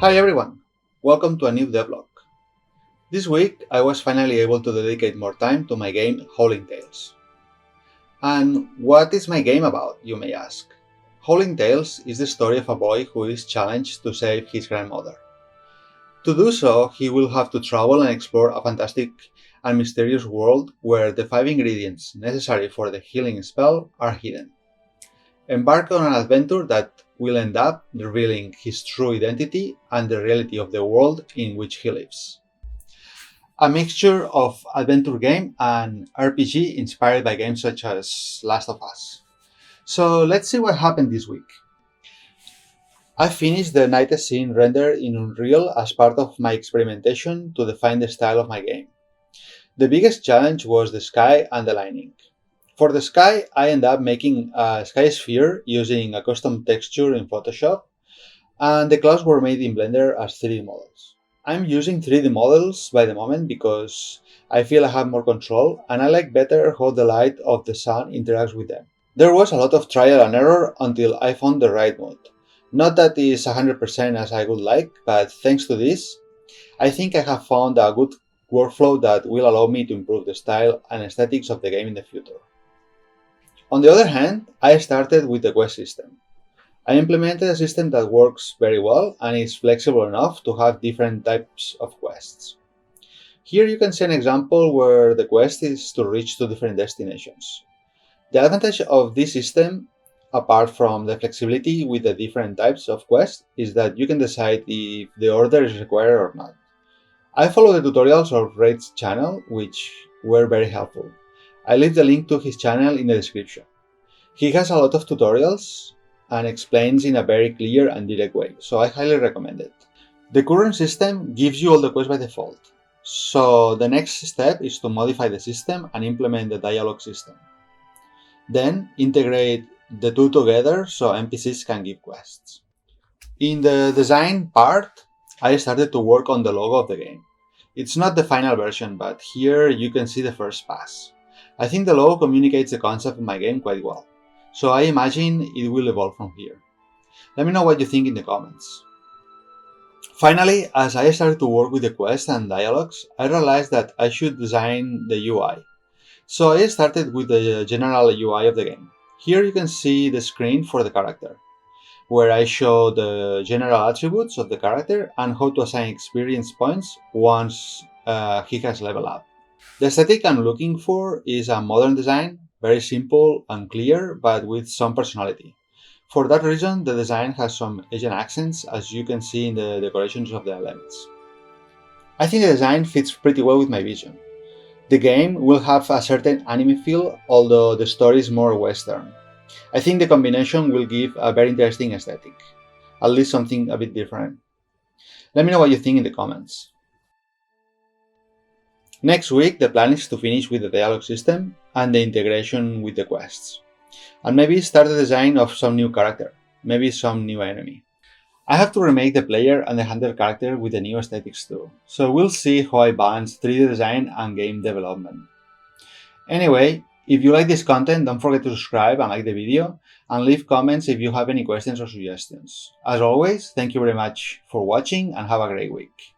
Hi everyone, welcome to a new devlog. This week I was finally able to dedicate more time to my game Howling Tales. And what is my game about, you may ask? Howling Tales is the story of a boy who is challenged to save his grandmother. To do so, he will have to travel and explore a fantastic and mysterious world where the 5 ingredients necessary for the healing spell are hidden. Embark on an adventure that will end up revealing his true identity and the reality of the world in which he lives. A mixture of adventure game and RPG inspired by games such as Last of Us. So let's see what happened this week. I finished the night scene rendered in Unreal as part of my experimentation to define the style of my game. The biggest challenge was the sky and the lighting. For the sky, I ended up making a sky sphere using a custom texture in Photoshop, and the clouds were made in Blender as 3D models. I'm using 3D models by the moment because I feel I have more control and I like better how the light of the sun interacts with them. There was a lot of trial and error until I found the right mode. Not that it is 100% as I would like, but thanks to this, I think I have found a good workflow that will allow me to improve the style and aesthetics of the game in the future. On the other hand, I started with the quest system. I implemented a system that works very well and is flexible enough to have different types of quests. Here you can see an example where the quest is to reach two different destinations. The advantage of this system, apart from the flexibility with the different types of quests, is that you can decide if the order is required or not. I follow the tutorials of Raid's channel, which were very helpful. I leave the link to his channel in the description. He has a lot of tutorials and explains in a very clear and direct way, so I highly recommend it. The current system gives you all the quests by default, so the next step is to modify the system and implement the dialogue system. Then integrate the two together so NPCs can give quests. In the design part, I started to work on the logo of the game. It's not the final version, but here you can see the first pass. I think the logo communicates the concept of my game quite well, so I imagine it will evolve from here. Let me know what you think in the comments. Finally, as I started to work with the quests and dialogues, I realized that I should design the UI. So I started with the general UI of the game. Here you can see the screen for the character, where I show the general attributes of the character and how to assign experience points once he has leveled up. The aesthetic I'm looking for is a modern design, very simple and clear, but with some personality. For that reason, the design has some Asian accents, as you can see in the decorations of the elements. I think the design fits pretty well with my vision. The game will have a certain anime feel, although the story is more Western. I think the combination will give a very interesting aesthetic, at least something a bit different. Let me know what you think in the comments. Next week, the plan is to finish with the dialogue system and the integration with the quests, and maybe start the design of some new character, maybe some new enemy. I have to remake the player and the hunter character with the new aesthetics too, so we'll see how I balance 3D design and game development. Anyway, if you like this content, don't forget to subscribe and like the video, and leave comments if you have any questions or suggestions. As always, thank you very much for watching and have a great week.